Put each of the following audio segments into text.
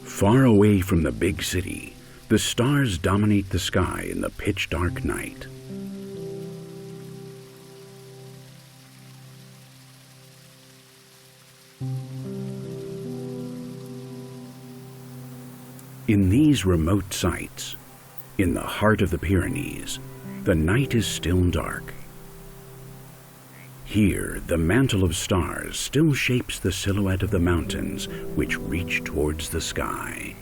Far away from the big city, the stars dominate the sky in the pitch-dark night. In these remote sites, in the heart of the Pyrenees, the night is still dark. Here, the mantle of stars still shapes the silhouette of the mountains which reach towards the sky.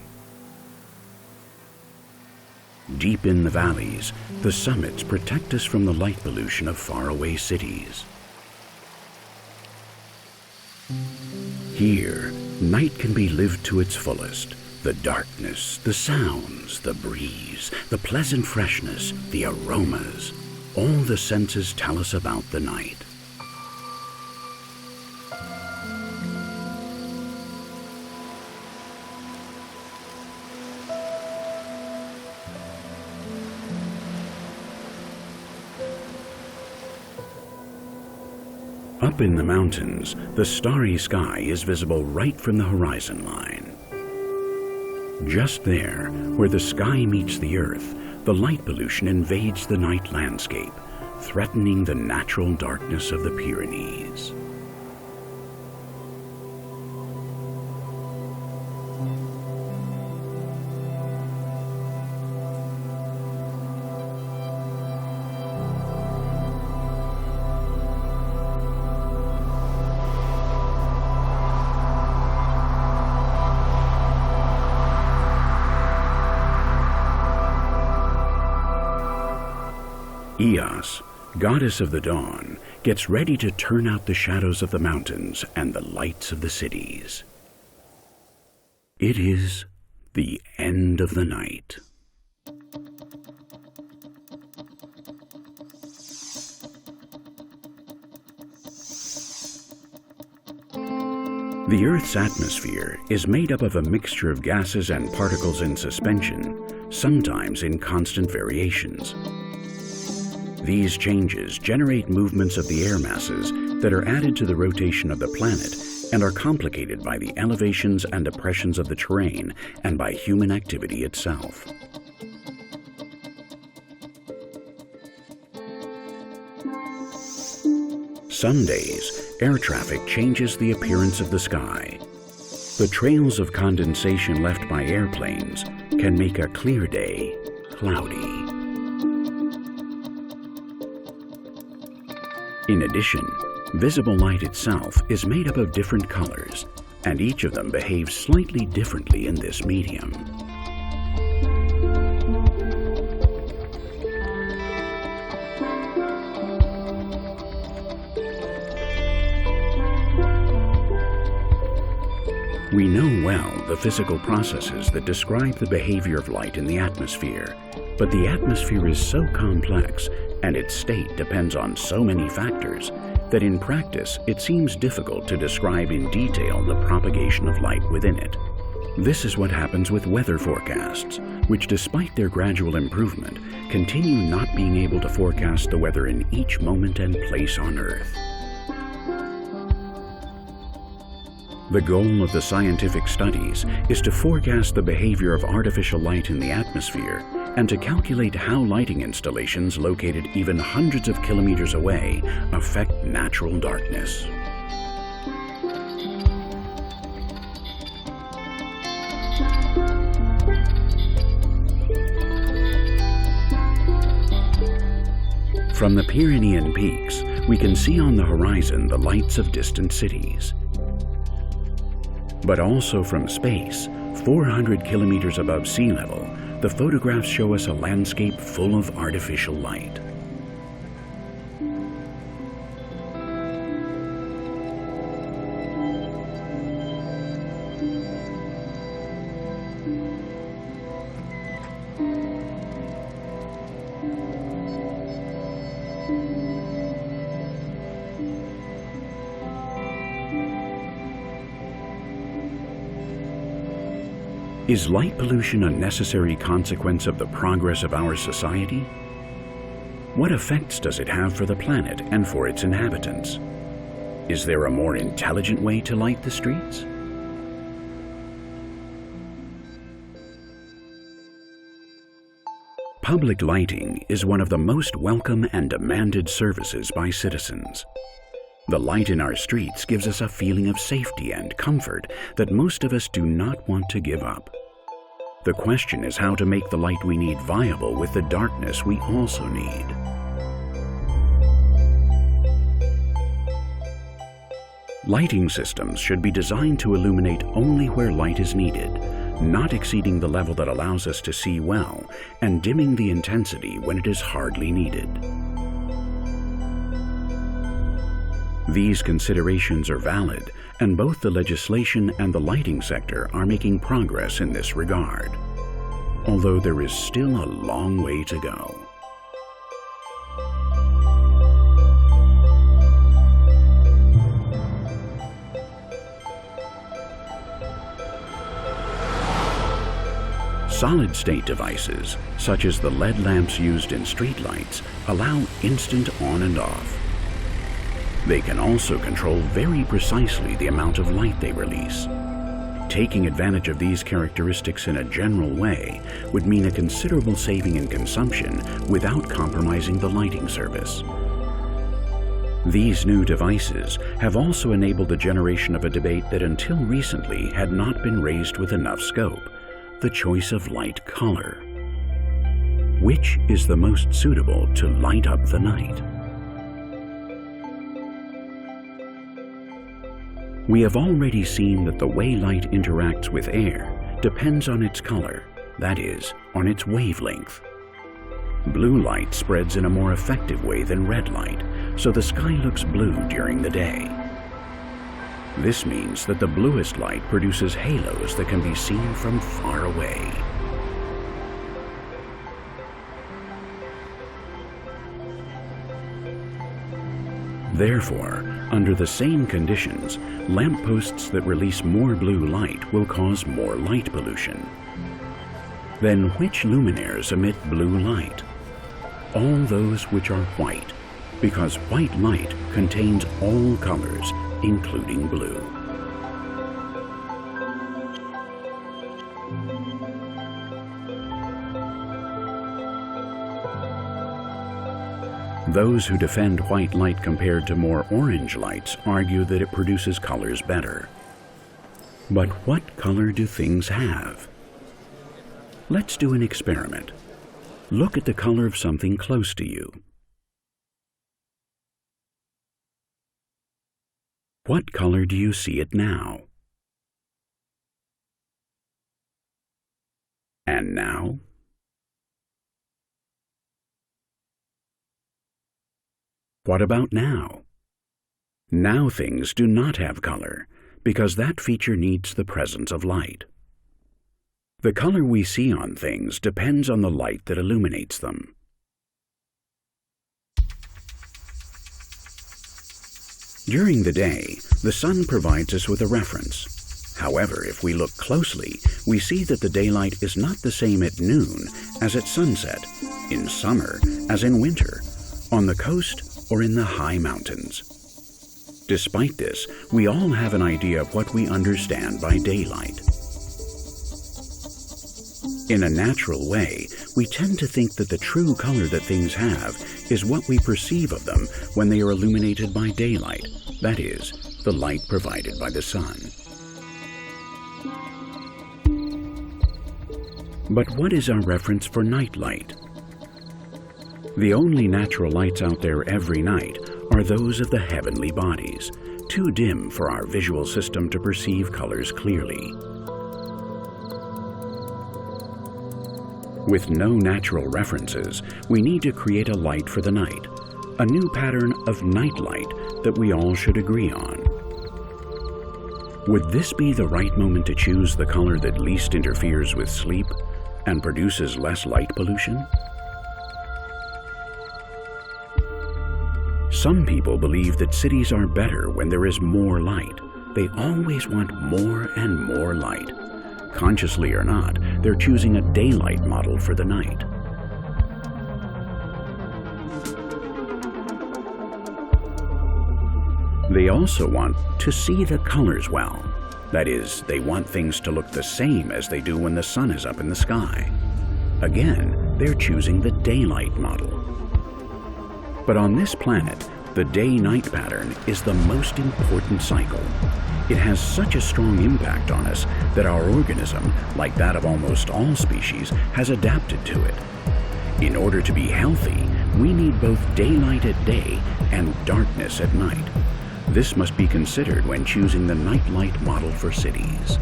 Deep in the valleys, the summits protect us from the light pollution of faraway cities. Here, night can be lived to its fullest. The darkness, the sounds, the breeze, the pleasant freshness, the aromas, all the senses tell us about the night. Up in the mountains, the starry sky is visible right from the horizon line. Just there, where the sky meets the earth, the light pollution invades the night landscape, threatening the natural darkness of the Pyrenees. Eos, goddess of the dawn, gets ready to turn out the shadows of the mountains and the lights of the cities. It is the end of the night. The Earth's atmosphere is made up of a mixture of gases and particles in suspension, sometimes in constant variations. These changes generate movements of the air masses that are added to the rotation of the planet and are complicated by the elevations and depressions of the terrain and by human activity itself. Some days, air traffic changes the appearance of the sky. The trails of condensation left by airplanes can make a clear day cloudy. In addition, visible light itself is made up of different colors, and each of them behaves slightly differently in this medium. We know well the physical processes that describe the behavior of light in the atmosphere, but the atmosphere is so complex and its state depends on so many factors that in practice it seems difficult to describe in detail the propagation of light within it. This is what happens with weather forecasts, which despite their gradual improvement, continue not being able to forecast the weather in each moment and place on Earth. The goal of the scientific studies is to forecast the behavior of artificial light in the atmosphere and to calculate how lighting installations located even hundreds of kilometers away affect natural darkness. From the Pyrenean peaks, we can see on the horizon the lights of distant cities. But also from space, 400 kilometers above sea level, the photographs show us a landscape full of artificial light. Is light pollution a necessary consequence of the progress of our society? What effects does it have for the planet and for its inhabitants? Is there a more intelligent way to light the streets? Public lighting is one of the most welcome and demanded services by citizens. The light in our streets gives us a feeling of safety and comfort that most of us do not want to give up. The question is how to make the light we need viable with the darkness we also need. Lighting systems should be designed to illuminate only where light is needed, not exceeding the level that allows us to see well, and dimming the intensity when it is hardly needed. These considerations are valid, and both the legislation and the lighting sector are making progress in this regard, although there is still a long way to go. Solid-state devices, such as the LED lamps used in streetlights, allow instant on and off. They can also control very precisely the amount of light they release. Taking advantage of these characteristics in a general way would mean a considerable saving in consumption without compromising the lighting service. These new devices have also enabled the generation of a debate that until recently had not been raised with enough scope: the choice of light color. Which is the most suitable to light up the night? We have already seen that the way light interacts with air depends on its color, that is, on its wavelength. Blue light spreads in a more effective way than red light, so the sky looks blue during the day. This means that the bluest light produces halos that can be seen from far away. Therefore, under the same conditions, lampposts that release more blue light will cause more light pollution. Then which luminaires emit blue light? All those which are white, because white light contains all colors, including blue. Those who defend white light compared to more orange lights argue that it produces colors better. But what color do things have? Let's do an experiment. Look at the color of something close to you. What color do you see it now? And now? What about now? Now things do not have color, because that feature needs the presence of light. The color we see on things depends on the light that illuminates them. During the day, the sun provides us with a reference. However, if we look closely, we see that the daylight is not the same at noon as at sunset, in summer as in winter, on the coast or in the high mountains. Despite this, we all have an idea of what we understand by daylight. In a natural way, we tend to think that the true color that things have is what we perceive of them when they are illuminated by daylight, that is, the light provided by the sun. But what is our reference for night light? The only natural lights out there every night are those of the heavenly bodies, too dim for our visual system to perceive colors clearly. With no natural references, we need to create a light for the night, a new pattern of night light that we all should agree on. Would this be the right moment to choose the color that least interferes with sleep and produces less light pollution? Some people believe that cities are better when there is more light. They always want more and more light. Consciously or not, they're choosing a daylight model for the night. They also want to see the colors well. That is, they want things to look the same as they do when the sun is up in the sky. Again, they're choosing the daylight model. But on this planet, the day-night pattern is the most important cycle. It has such a strong impact on us that our organism, like that of almost all species, has adapted to it. In order to be healthy, we need both daylight at day and darkness at night. This must be considered when choosing the nightlight model for cities.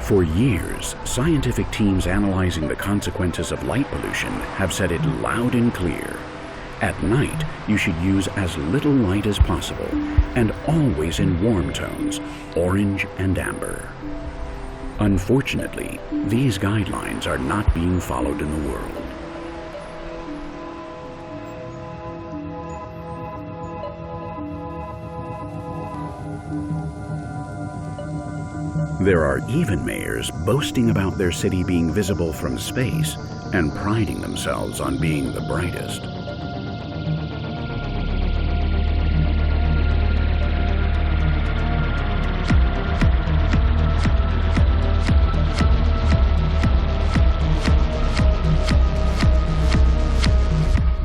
For years, scientific teams analyzing the consequences of light pollution have said it loud and clear. At night, you should use as little light as possible, and always in warm tones, orange and amber. Unfortunately, these guidelines are not being followed in the world. There are even mayors boasting about their city being visible from space and priding themselves on being the brightest.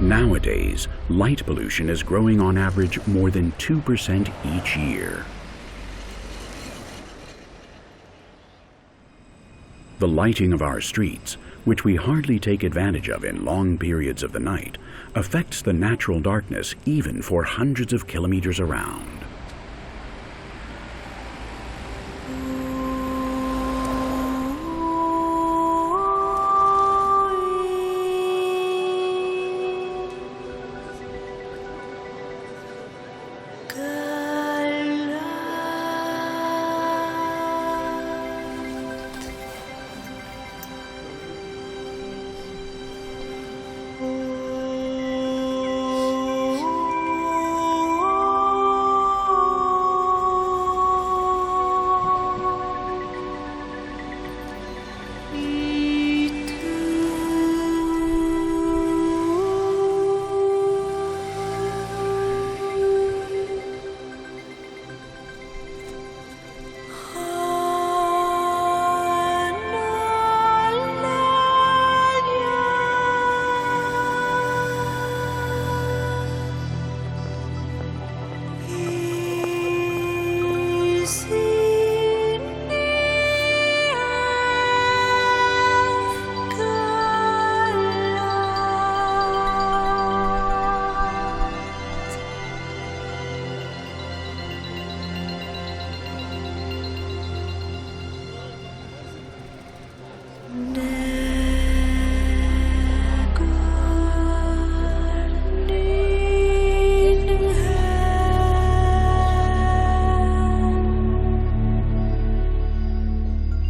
Nowadays, light pollution is growing on average more than 2% each year. The lighting of our streets, which we hardly take advantage of in long periods of the night, affects the natural darkness even for hundreds of kilometers around.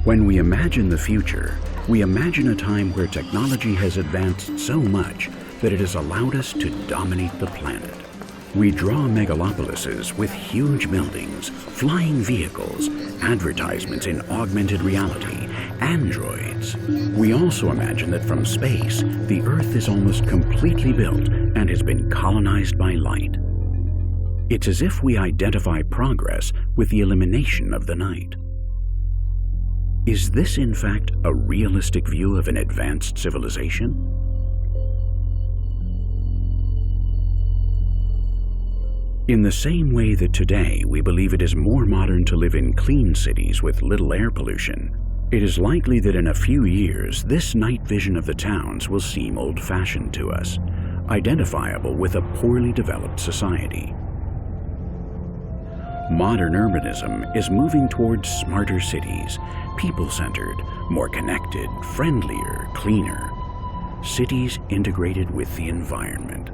When we imagine the future, we imagine a time where technology has advanced so much that it has allowed us to dominate the planet. We draw megalopolises with huge buildings, flying vehicles, advertisements in augmented reality, androids. We also imagine that from space, the Earth is almost completely built and has been colonized by light. It's as if we identify progress with the elimination of the night. Is this, in fact, a realistic view of an advanced civilization? In the same way that today we believe it is more modern to live in clean cities with little air pollution, it is likely that in a few years this night vision of the towns will seem old-fashioned to us, identifiable with a poorly developed society. Modern urbanism is moving towards smarter cities, people-centered, more connected, friendlier, cleaner. Cities integrated with the environment.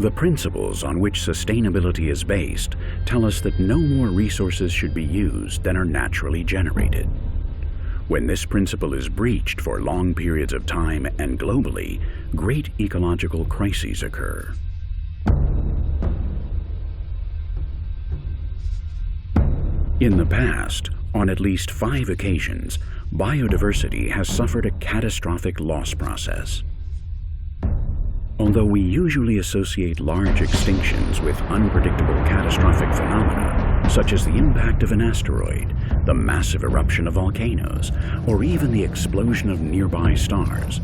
The principles on which sustainability is based tell us that no more resources should be used than are naturally generated. When this principle is breached for long periods of time and globally, great ecological crises occur. In the past, on at least 5 occasions, biodiversity has suffered a catastrophic loss process. Although we usually associate large extinctions with unpredictable catastrophic phenomena, such as the impact of an asteroid, the massive eruption of volcanoes, or even the explosion of nearby stars,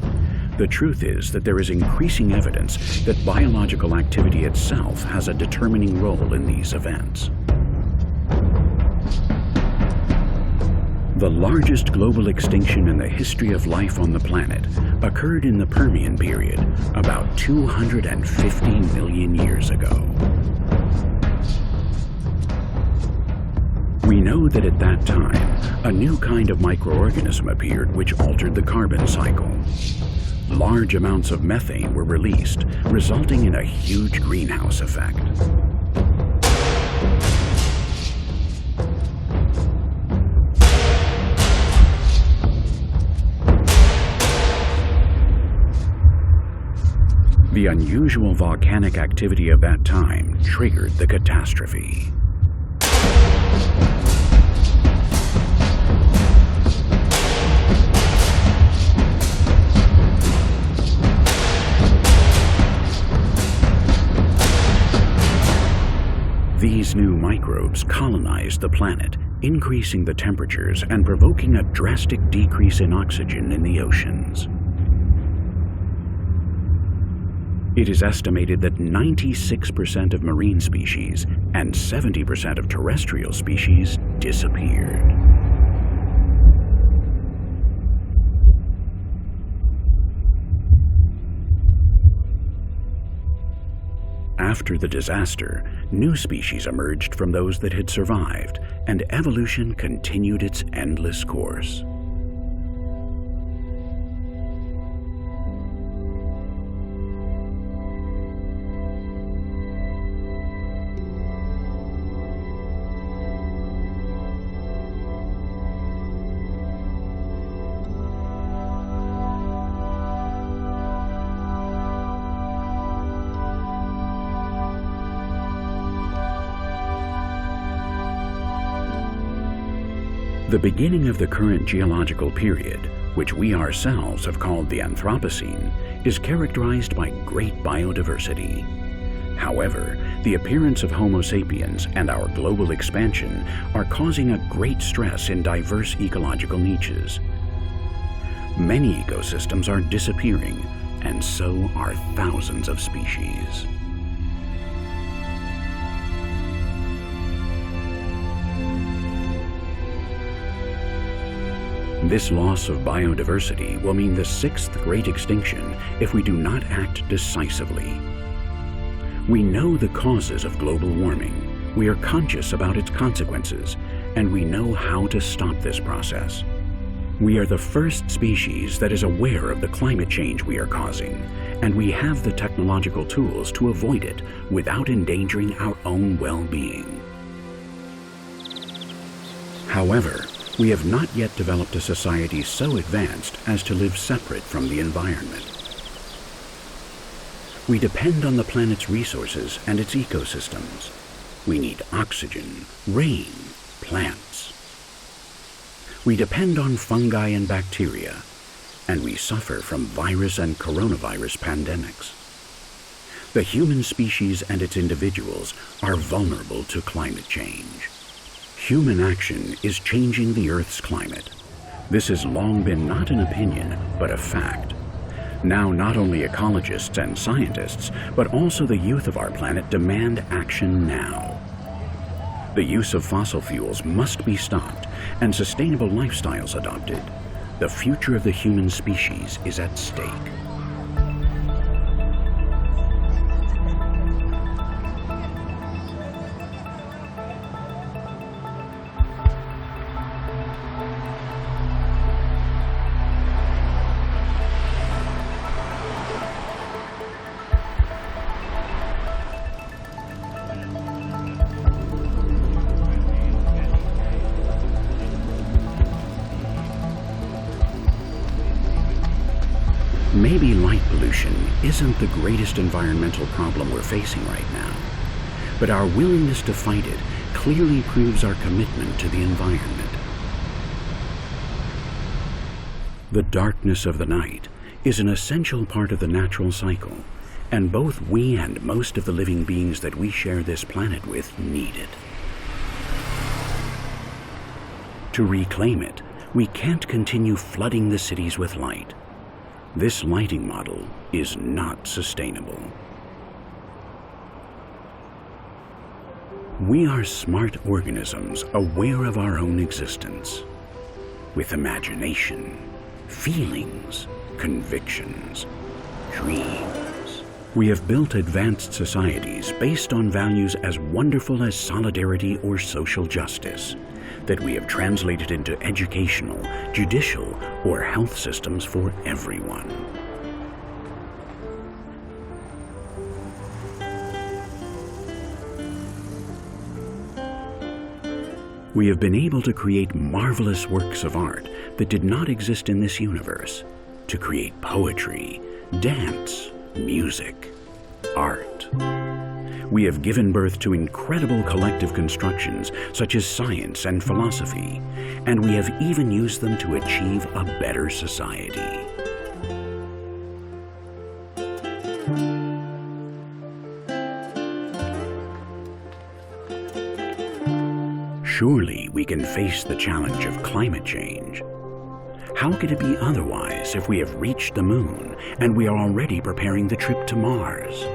the truth is that there is increasing evidence that biological activity itself has a determining role in these events. The largest global extinction in the history of life on the planet occurred in the Permian period, about 250 million years ago. We know that at that time, a new kind of microorganism appeared which altered the carbon cycle. Large amounts of methane were released, resulting in a huge greenhouse effect. The unusual volcanic activity of that time triggered the catastrophe. These new microbes colonized the planet, increasing the temperatures and provoking a drastic decrease in oxygen in the oceans. It is estimated that 96% of marine species and 70% of terrestrial species disappeared. After the disaster, new species emerged from those that had survived, and evolution continued its endless course. The beginning of the current geological period, which we ourselves have called the Anthropocene, is characterized by great biodiversity. However, the appearance of Homo sapiens and our global expansion are causing a great stress in diverse ecological niches. Many ecosystems are disappearing, and so are thousands of species. This loss of biodiversity will mean the 6th great extinction if we do not act decisively. We know the causes of global warming, we are conscious about its consequences, and we know how to stop this process. We are the first species that is aware of the climate change we are causing, and we have the technological tools to avoid it without endangering our own well-being. However, we have not yet developed a society so advanced as to live separate from the environment. We depend on the planet's resources and its ecosystems. We need oxygen, rain, plants. We depend on fungi and bacteria, and we suffer from virus and coronavirus pandemics. The human species and its individuals are vulnerable to climate change. Human action is changing the Earth's climate. This has long been not an opinion, but a fact. Now, not only ecologists and scientists, but also the youth of our planet demand action now. The use of fossil fuels must be stopped and sustainable lifestyles adopted. The future of the human species is at stake. Maybe light pollution isn't the greatest environmental problem we're facing right now, but our willingness to fight it clearly proves our commitment to the environment. The darkness of the night is an essential part of the natural cycle, and both we and most of the living beings that we share this planet with need it. To reclaim it, we can't continue flooding the cities with light. This lighting model is not sustainable. We are smart organisms aware of our own existence, with imagination, feelings, convictions, dreams. We have built advanced societies based on values as wonderful as solidarity or social justice that we have translated into educational, judicial, or health systems for everyone. We have been able to create marvelous works of art that did not exist in this universe, to create poetry, dance, music, art. We have given birth to incredible collective constructions such as science and philosophy, and we have even used them to achieve a better society. Surely we can face the challenge of climate change. How could it be otherwise if we have reached the moon and we are already preparing the trip to Mars?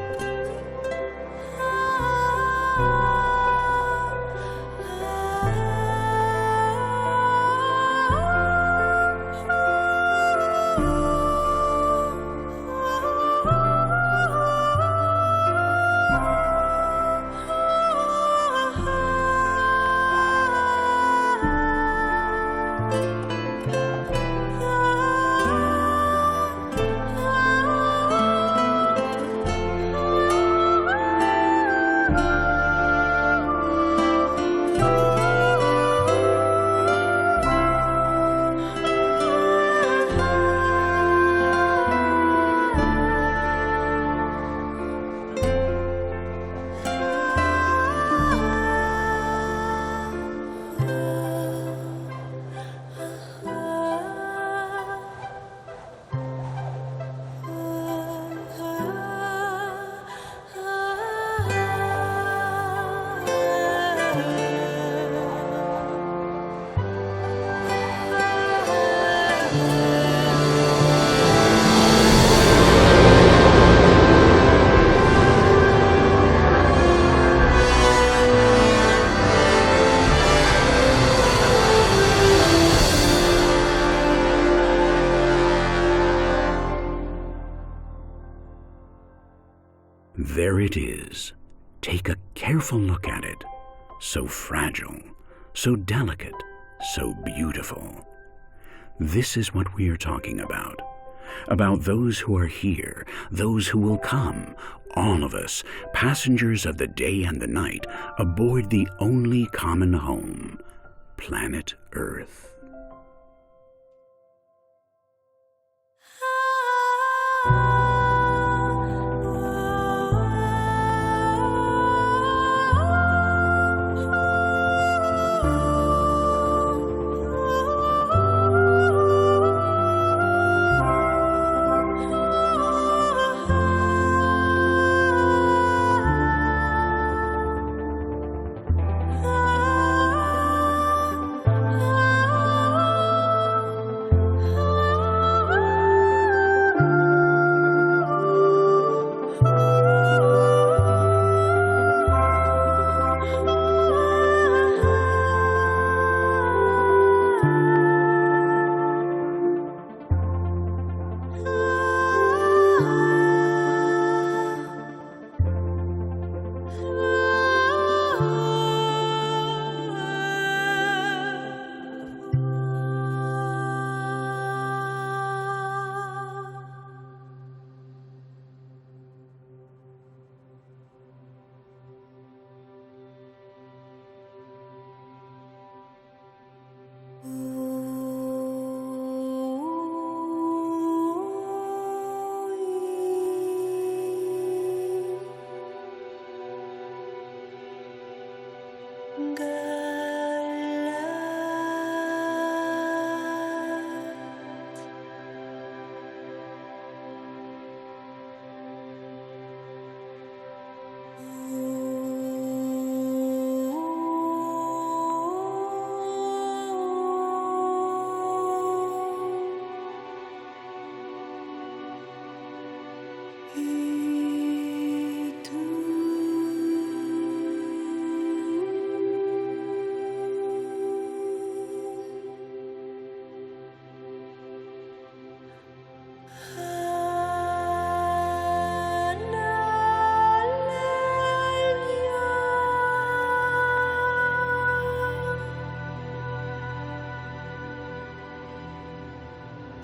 There it is. Take a careful look at it. So fragile, so delicate, so beautiful. This is what we are talking about. About those who are here, those who will come, all of us, passengers of the day and the night, aboard the only common home, planet Earth.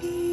He